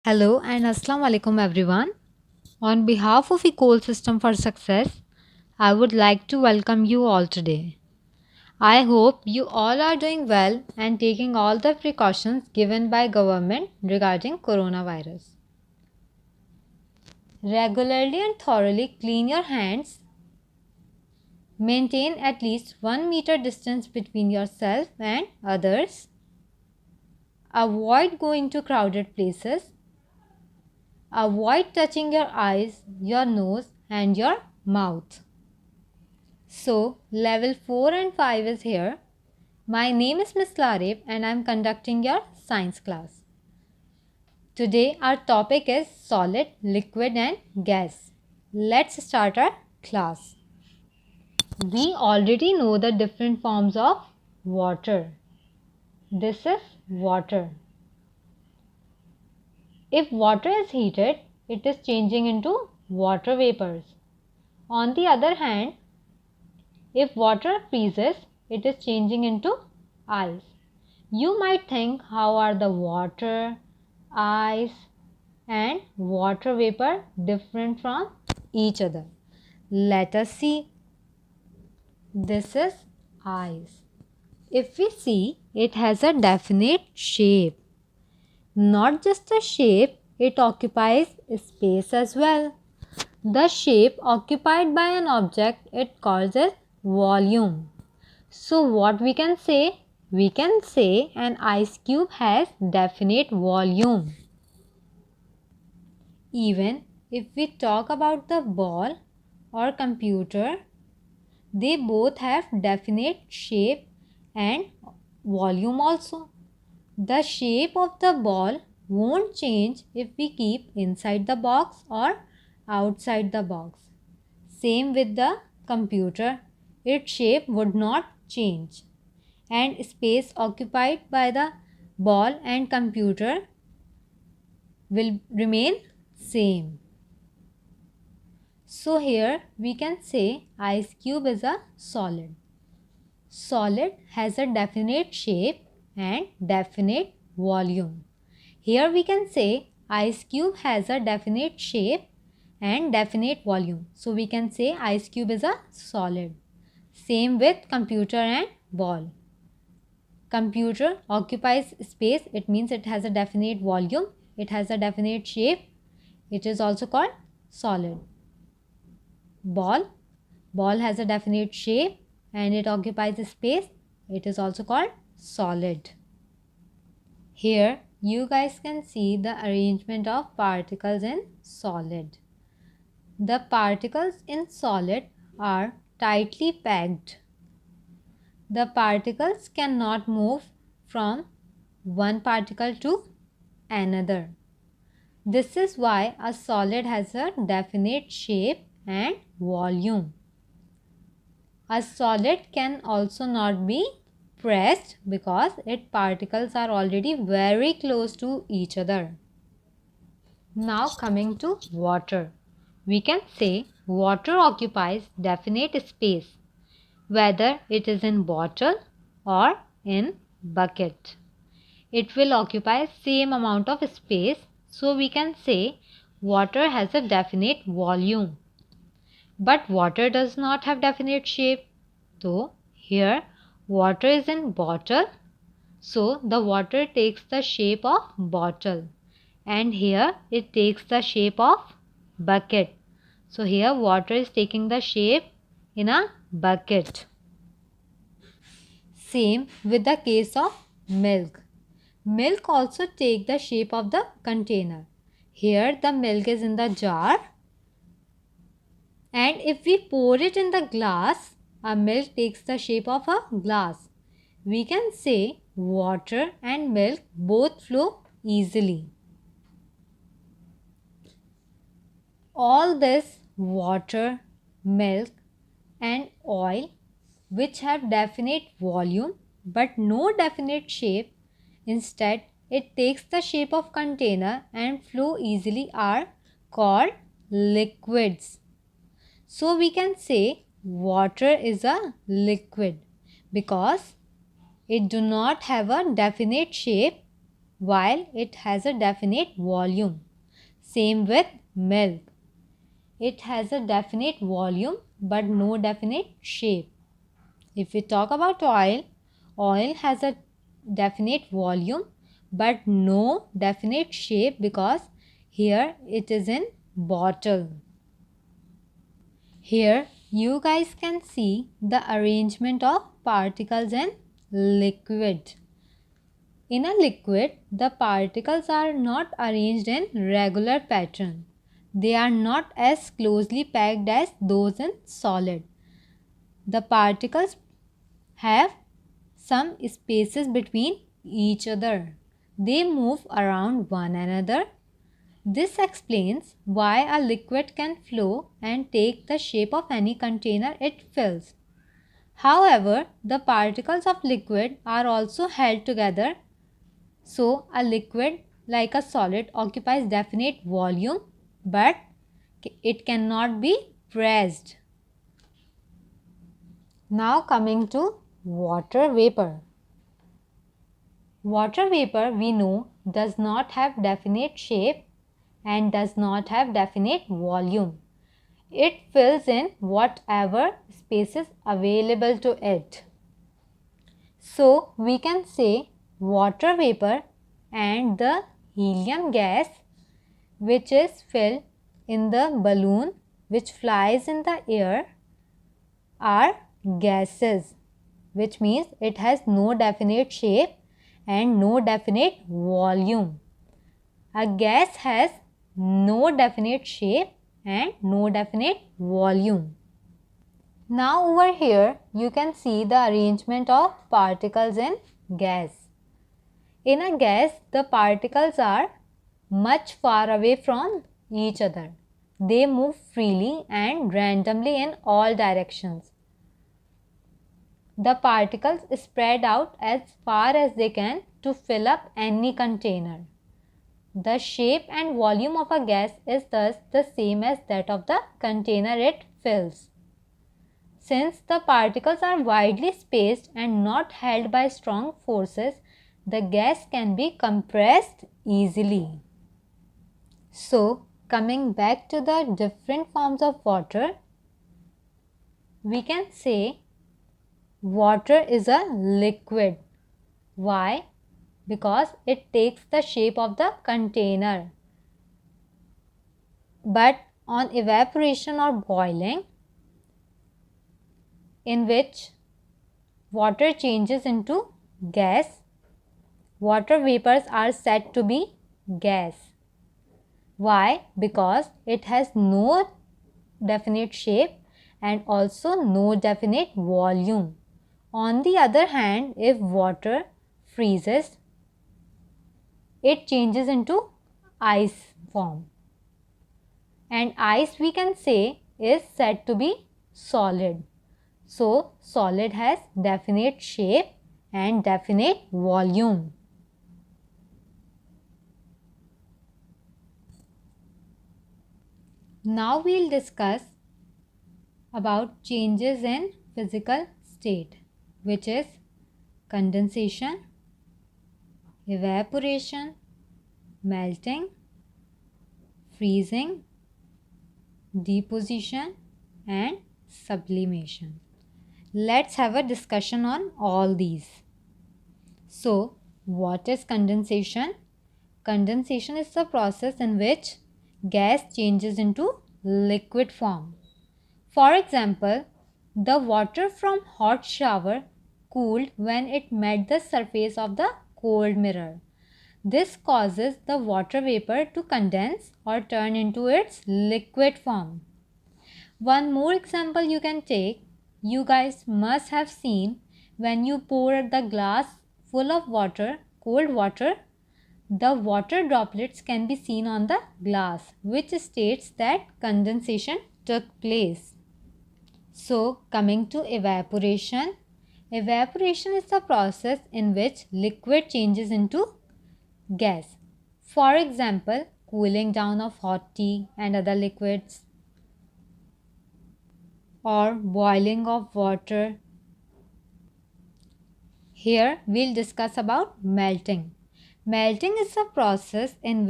Hello and Assalamu alaikum everyone. On behalf of Ecosystem for Success, I would like to welcome you all today. I hope you all are doing well and taking all the precautions given by government regarding coronavirus. Regularly and thoroughly clean your hands. Maintain at least 1 meter distance between yourself and others. Avoid going to crowded places. Avoid touching your eyes, your nose and your mouth. So, level 4 and 5 is here. My name is Miss Larib and I am conducting your science class. Today our topic is solid, liquid and gas. Let's start our class. We already know the different forms of water. This is water. If water is heated, it is changing into water vapors. On the other hand, if water freezes, it is changing into ice. You might think, how are the water, ice and water vapor different from each other? Let us see. This is ice. If we see, it has a definite shape. Not just a shape, it occupies space as well. The shape occupied by an object, it calls it volume. So what we can say? We can say an ice cube has definite volume. Even if we talk about the ball or computer, they both have definite shape and volume also. The shape of the ball won't change if we keep inside the box or outside the box. Same with the computer, its shape would not change and space occupied by the ball and computer will remain same. So here we can say ice cube is a solid. Solid has a definite shape and definite volume. Here we can say ice cube has a definite shape and definite volume. So we can say ice cube is a solid. Same with computer and ball. Computer occupies space, it means it has a definite volume, it has a definite shape, it is also called solid. Ball has a definite shape and it occupies space, it is also called solid. Here you guys can see the arrangement of particles in solid. The particles in solid are tightly packed. The particles cannot move from one particle to another. This is why a solid has a definite shape and volume. A solid can also not be pressed because its particles are already very close to each other. Now coming to water. We can say water occupies definite space, whether it is in bottle or in bucket. It will occupy same amount of space, so we can say water has a definite volume. But water does not have definite shape. So here water is in bottle, so the water takes the shape of bottle, and here it takes the shape of bucket. So here water is taking the shape in a bucket. Same with the case of milk. Milk also take the shape of the container. Here the milk is in the jar, and if we pour it in the glass, a milk takes the shape of a glass. We can say water and milk both flow easily. All this water, milk and oil, which have definite volume but no definite shape, instead it takes the shape of container and flow easily, are called liquids. So we can say water is a liquid because it do not have a definite shape while it has a definite volume. Same with milk. It has a definite volume but no definite shape. If we talk about oil, oil has a definite volume but no definite shape because here it is in bottle. Here you guys can see the arrangement of particles in liquid. In a liquid, the particles are not arranged in regular pattern. They are not as closely packed as those in solid. The particles have some spaces between each other. They move around one another. This explains why a liquid can flow and take the shape of any container it fills. However, the particles of liquid are also held together. So, a liquid like a solid occupies definite volume but it cannot be pressed. Now coming to water vapor. Water vapor we know does not have definite shape and does not have definite volume. It fills in whatever space is available to it. So we can say water vapor and the helium gas which is filled in the balloon which flies in the air are gases, which means it has no definite shape and no definite volume. A gas has no definite shape and no definite volume. Now over here you can see the arrangement of particles in gas. In a gas, the particles are much far away from each other. They move freely and randomly in all directions. The particles spread out as far as they can to fill up any container. The shape and volume of a gas is thus the same as that of the container it fills. Since the particles are widely spaced and not held by strong forces, the gas can be compressed easily. So, coming back to the different forms of water, we can say water is a liquid. Why? Because it takes the shape of the container. But on evaporation or boiling, in which water changes into gas, water vapors are said to be gas. Why? Because it has no definite shape and also no definite volume. On the other hand, if water freezes, it changes into ice form. And ice we can say is said to be solid. So, solid has definite shape and definite volume. Now we will discuss about changes in physical state, which is condensation, evaporation, melting, freezing, deposition and sublimation. Let's have a discussion on all these. So, what is condensation? Condensation is the process in which gas changes into liquid form. For example, the water from hot shower cooled when it met the surface of the cold mirror. This causes the water vapor to condense or turn into its liquid form. One more example you can take, you guys must have seen when you pour the glass full of water, cold water, the water droplets can be seen on the glass, which states that condensation took place. So, coming to evaporation. Evaporation is the process in which liquid changes into gas. For example, cooling down of hot tea and other liquids, or boiling of water. Here we'll discuss about melting. Melting is a process in which